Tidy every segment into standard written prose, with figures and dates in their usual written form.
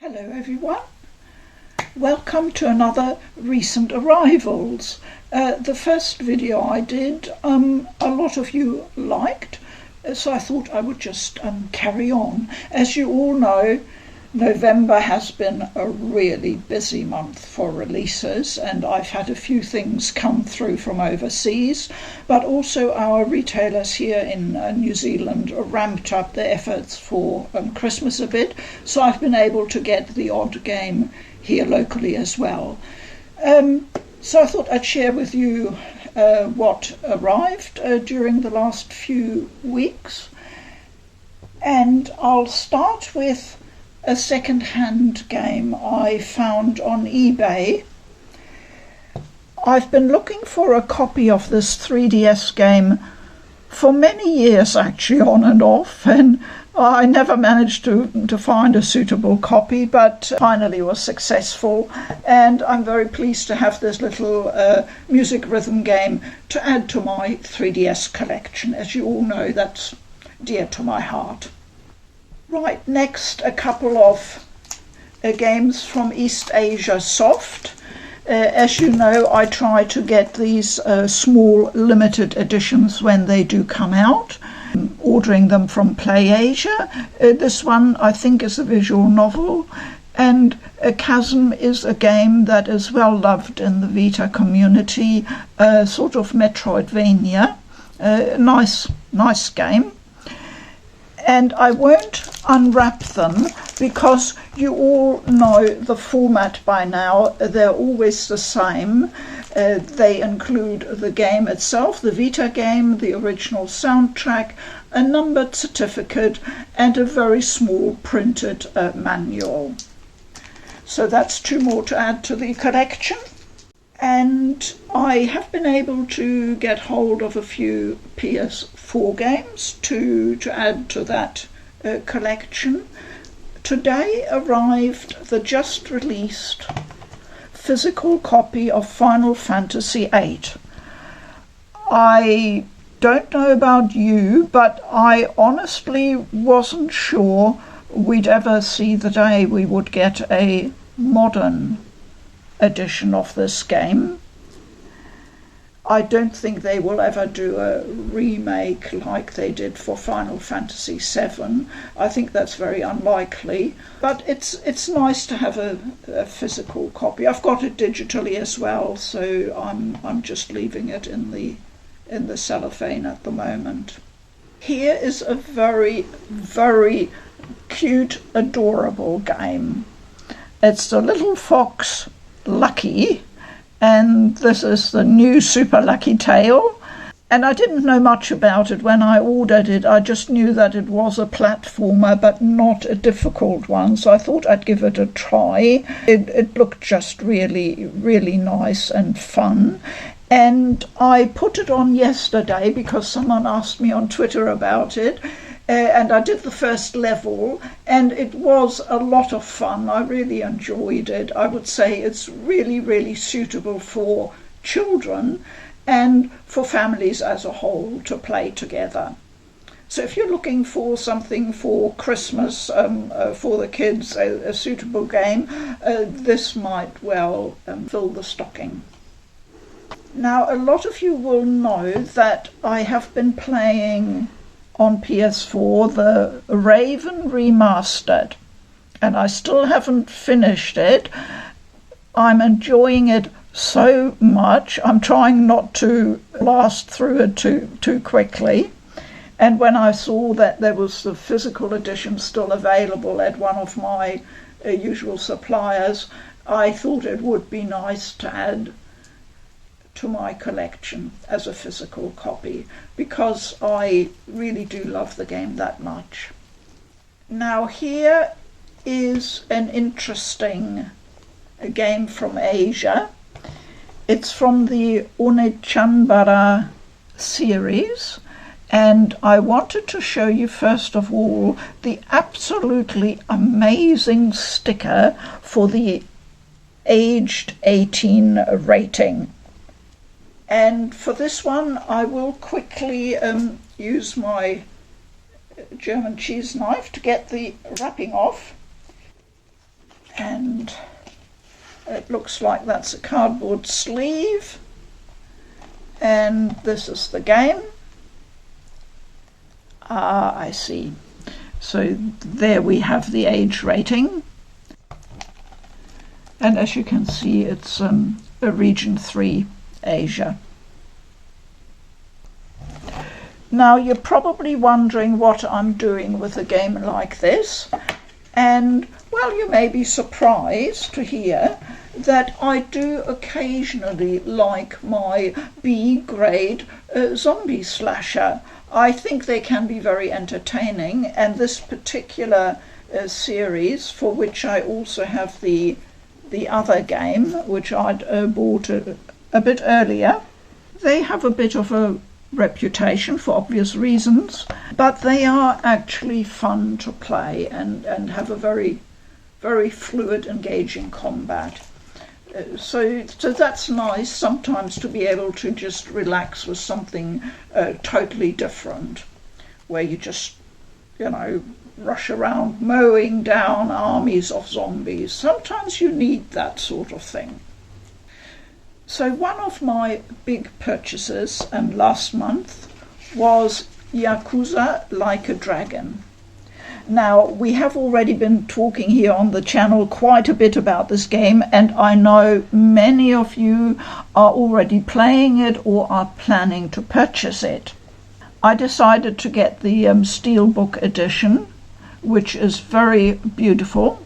Hello everyone, welcome to another recent arrivals. The first video I did, a lot of you liked, so I thought I would just carry on. As you all know, November has been a really busy month for releases, and I've had a few things come through from overseas, but also our retailers here in New Zealand ramped up their efforts for Christmas a bit, so I've been able to get the odd game here locally as well. So I thought I'd share with you what arrived during the last few weeks, and I'll start with a second-hand game I found on eBay. I've been looking for a copy of this 3DS game for many years, actually, on and off, and I never managed to find a suitable copy, but finally was successful, and I'm very pleased to have this little music rhythm game to add to my 3DS collection. As you all know, that's dear to my heart. Right, next a couple of games from East Asia Soft. As you know, I try to get these small limited editions when they do come out, ordering them from PlayAsia. This one I think is a visual novel, and Chasm is a game that is well loved in the Vita community, sort of Metroidvania. Nice game. And I won't unwrap them because you all know the format by now. They're always the same. They include the game itself, the Vita game, the original soundtrack, a numbered certificate, and a very small printed manual. So that's two more to add to the collection. And I have been able to get hold of a few PS4 games to add to that collection. Today arrived the just released physical copy of Final Fantasy VIII. I don't know about you, but I honestly wasn't sure we'd ever see the day we would get a modern edition of this game. I don't think they will ever do a remake like they did for Final Fantasy VII. I think that's very unlikely, but it's nice to have a physical copy. I've got it digitally as well, so I'm just leaving it in the cellophane at the moment. Here is a very, very cute, adorable game. It's the little fox Lucky, and this is the new Super Lucky Tale, and I didn't know much about it when I ordered it. I just knew that it was a platformer but not a difficult one, so I thought I'd give it a try. It looked just really nice and fun, and I put it on yesterday because someone asked me on Twitter about it. And I did the first level, and it was a lot of fun. I really enjoyed it. I would say it's really suitable for children and for families as a whole to play together. So if you're looking for something for Christmas for the kids, a suitable game, this might well fill the stocking. Now, a lot of you will know that I have been playing on PS4 the Raven Remastered, and I still haven't finished it. I'm enjoying it so much. I'm trying not to blast through it too quickly, and when I saw that there was the physical edition still available at one of my usual suppliers, I thought it would be nice to add to my collection as a physical copy, because I really do love the game that much. Now here is an interesting game from Asia. It's from the Onechanbara series, and I wanted to show you first of all the absolutely amazing sticker for the aged 18 rating. And for this one, I will quickly use my German cheese knife to get the wrapping off. And it looks like that's a cardboard sleeve, and this is the game. Ah, I see. So there we have the age rating, and as you can see, it's a region 3 Asia. Now you're probably wondering what I'm doing with a game like this, and well, you may be surprised to hear that I do occasionally like my B-grade zombie slasher. I think they can be very entertaining, and this particular series, for which I also have the other game, which I'd bought a bit earlier, they have a bit of a reputation for obvious reasons, but they are actually fun to play and have a very, very fluid, engaging combat. So that's nice sometimes to be able to just relax with something totally different, where you just, rush around mowing down armies of zombies. Sometimes you need that sort of thing. So one of my big purchases last month was Yakuza Like a Dragon. Now, we have already been talking here on the channel quite a bit about this game, and I know many of you are already playing it or are planning to purchase it. I decided to get the steelbook edition, which is very beautiful.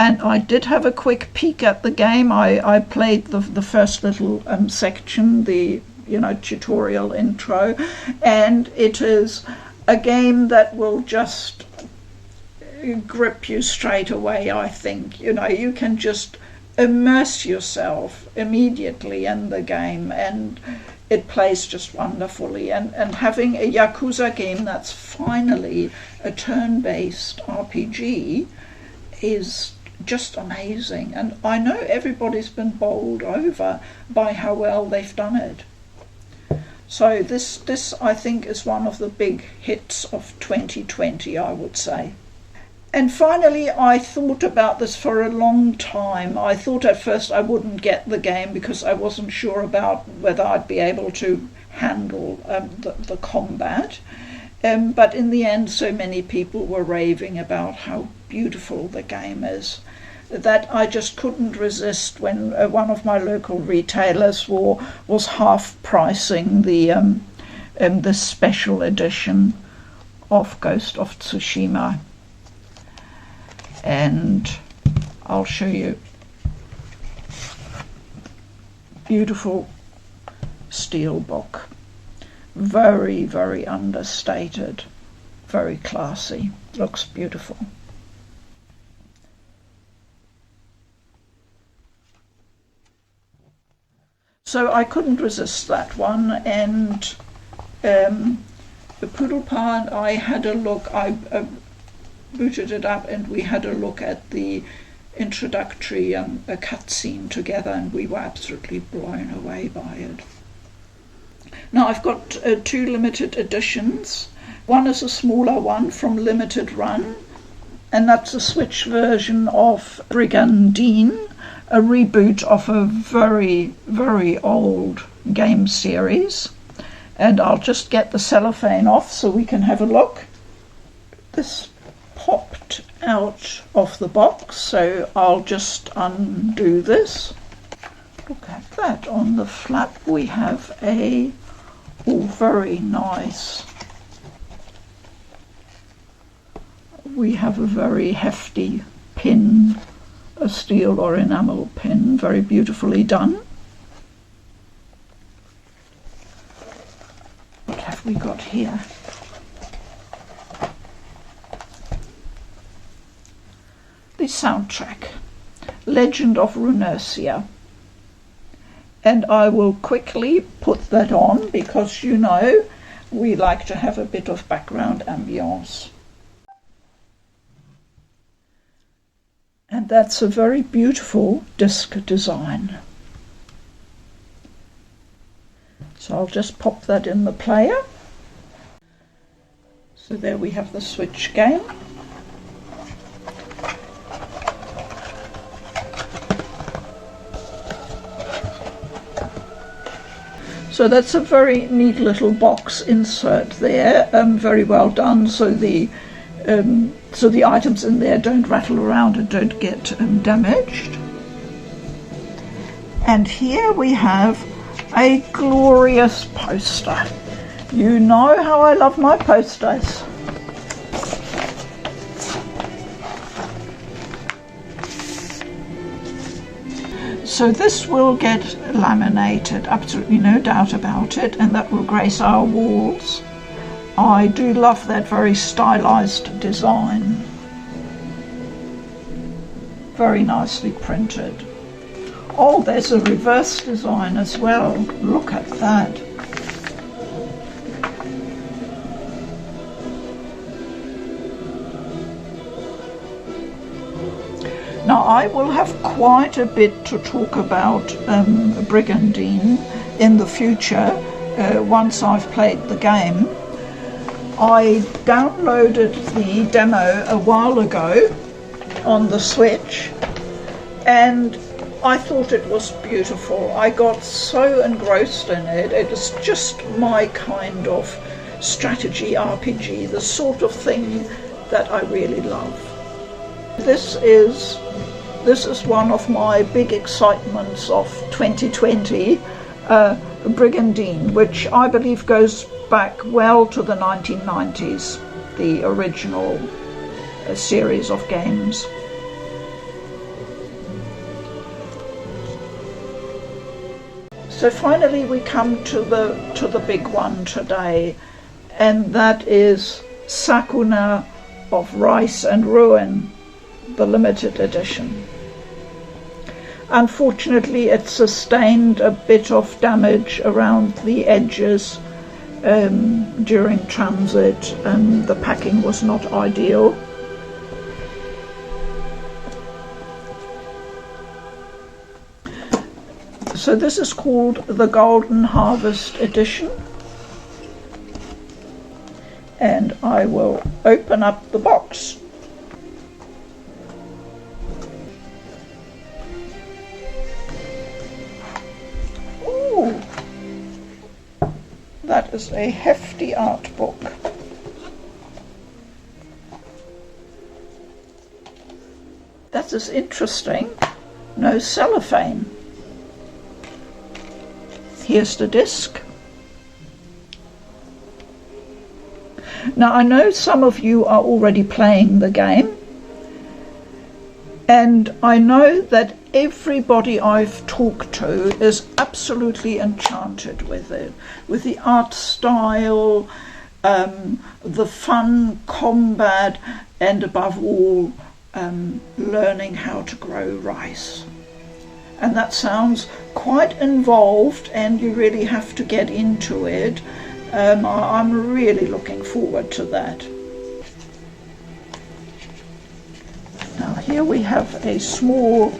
And I did have a quick peek at the game. I played the first little section, the tutorial intro, and it is a game that will just grip you straight away, I think. You can just immerse yourself immediately in the game, and it plays just wonderfully. And having a Yakuza game that's finally a turn-based RPG is just amazing, and I know everybody's been bowled over by how well they've done it. So this I think is one of the big hits of 2020, I would say. And finally, I thought about this for a long time. I thought at first I wouldn't get the game because I wasn't sure about whether I'd be able to handle the combat. But in the end, so many people were raving about how beautiful the game is that I just couldn't resist when one of my local retailers was half pricing the special edition of Ghost of Tsushima. And I'll show you. Beautiful steelbook. Very, very understated. Very classy. Looks beautiful. So I couldn't resist that one, and the Poodle Pa and I had a look. I booted it up and we had a look at the introductory cutscene together, and we were absolutely blown away by it. Now I've got two limited editions. One is a smaller one from Limited Run, and that's a Switch version of Brigandine, a reboot of a very, very old game series. And I'll just get the cellophane off so we can have a look. This popped out of the box, so I'll just undo this. Look at that. On the flap we have a very nice. We have a very hefty pin, a steel or enamel pin, very beautifully done. What have we got here? The soundtrack, Legend of Runersia. And I will quickly put that on because we like to have a bit of background ambience. And that's a very beautiful disc design. So I'll just pop that in the player. So there we have the Switch game. So that's a very neat little box insert there, very well done. So the items in there don't rattle around and don't get damaged. And here we have a glorious poster. You know how I love my posters. So this will get laminated, absolutely no doubt about it, and that will grace our walls. I do love that very stylized design. Very nicely printed. Oh, there's a reverse design as well. Look at that. Now, I will have quite a bit to talk about Brigandine in the future once I've played the game. I downloaded the demo a while ago on the Switch and I thought it was beautiful. I got so engrossed in it. It is just my kind of strategy RPG, the sort of thing that I really love. This is one of my big excitements of 2020, Brigandine, which I believe goes back well to the 1990s, the original series of games. So finally we come to the big one today, and that is Sakuna of Rice and Ruin, the limited edition. Unfortunately, it sustained a bit of damage around the edges during transit, and the packing was not ideal. So this is called the Golden Harvest Edition, and I will open up the box. Ooh, that is a hefty art book. That is interesting. No cellophane. Here's the disc. Now, I know some of you are already playing the game, and I know that everybody I've talked to is absolutely enchanted with it, with the art style, the fun combat, and above all, learning how to grow rice. And that sounds quite involved, and you really have to get into it. I'm really looking forward to that. Now here we have a small,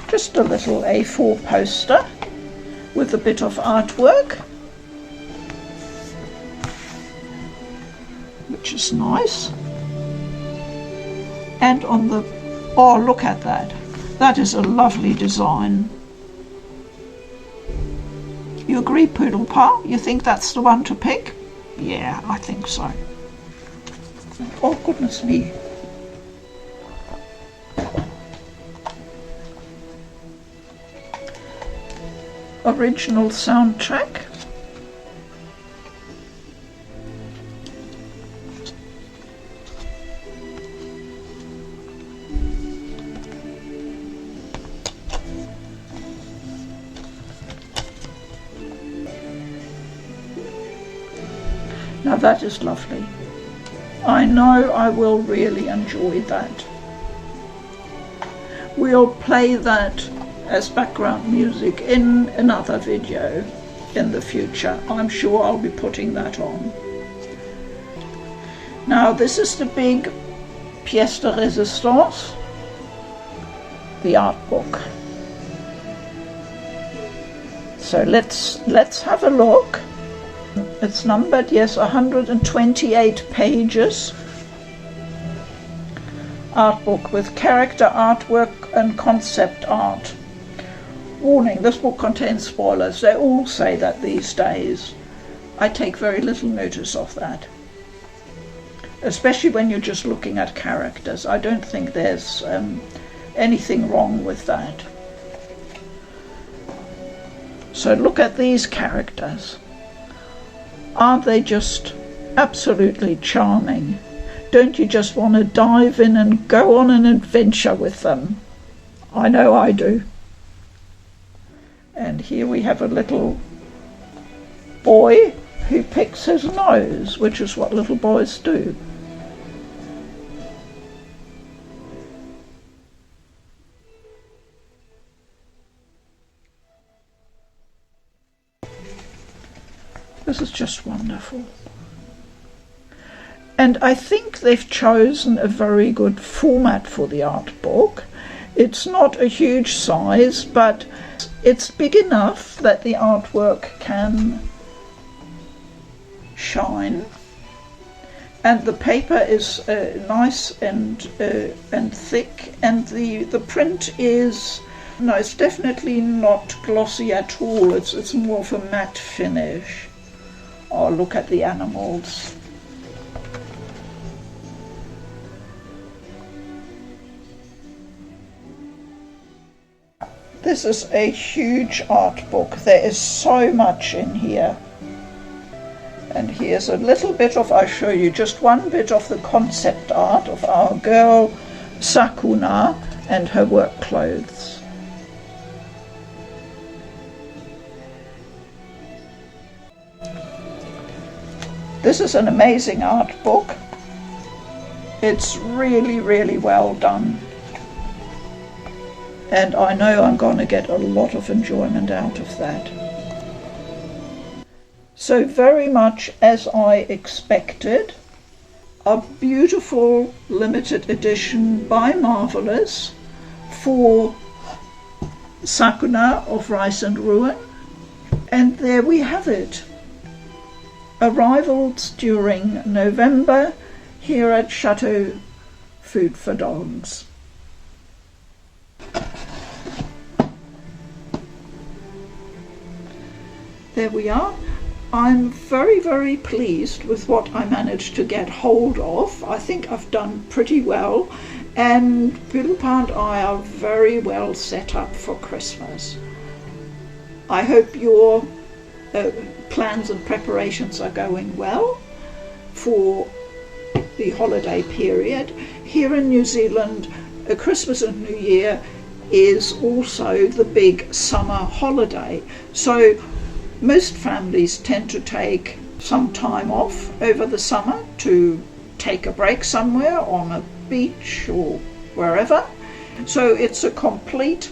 just a little A4 poster with a bit of artwork, which is nice. And on the, oh, look at that. That is a lovely design. You agree, Poodle Pa? You think that's the one to pick? Yeah, I think so. Oh, goodness me. Original soundtrack. Now that is lovely. I know I will really enjoy that. We'll play that as background music in another video in the future. I'm sure I'll be putting that on. Now this is the big pièce de résistance, the art book. So let's have a look. It's numbered, yes, 128 pages. Art book with character artwork and concept art. Warning, this book contains spoilers. They all say that these days. I take very little notice of that. Especially when you're just looking at characters. I don't think there's anything wrong with that. So look at these characters. Aren't they just absolutely charming? Don't you just want to dive in and go on an adventure with them? I know I do. And here we have a little boy who picks his nose, which is what little boys do. This is just wonderful. And I think they've chosen a very good format for the art book. It's not a huge size, but it's big enough that the artwork can shine. And the paper is nice and thick, and the print is, no, it's definitely not glossy at all. It's more of a matte finish. Oh, look at the animals. This is a huge art book. There is so much in here. And here's a little bit of, I'll show you just one bit of the concept art of our girl Sakuna and her work clothes. This is an amazing art book. It's really, really well done. And I know I'm going to get a lot of enjoyment out of that. So very much as I expected, a beautiful limited edition by Marvelous for Sakuna of Rice and Ruin. And there we have it. Arrivals during November here at Chateau Food for Dogs. There we are. I'm very, very pleased with what I managed to get hold of. I think I've done pretty well, and Pilpa and I are very well set up for Christmas. I hope your plans and preparations are going well for the holiday period. Here in New Zealand, Christmas and New Year is also the big summer holiday. So most families tend to take some time off over the summer to take a break somewhere on a beach or wherever. So it's a complete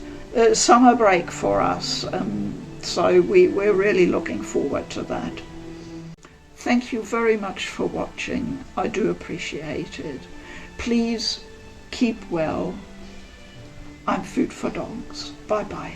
summer break for us. So we're really looking forward to that. Thank you very much for watching. I do appreciate it. Please keep well. I'm Food for Dogs. Bye bye.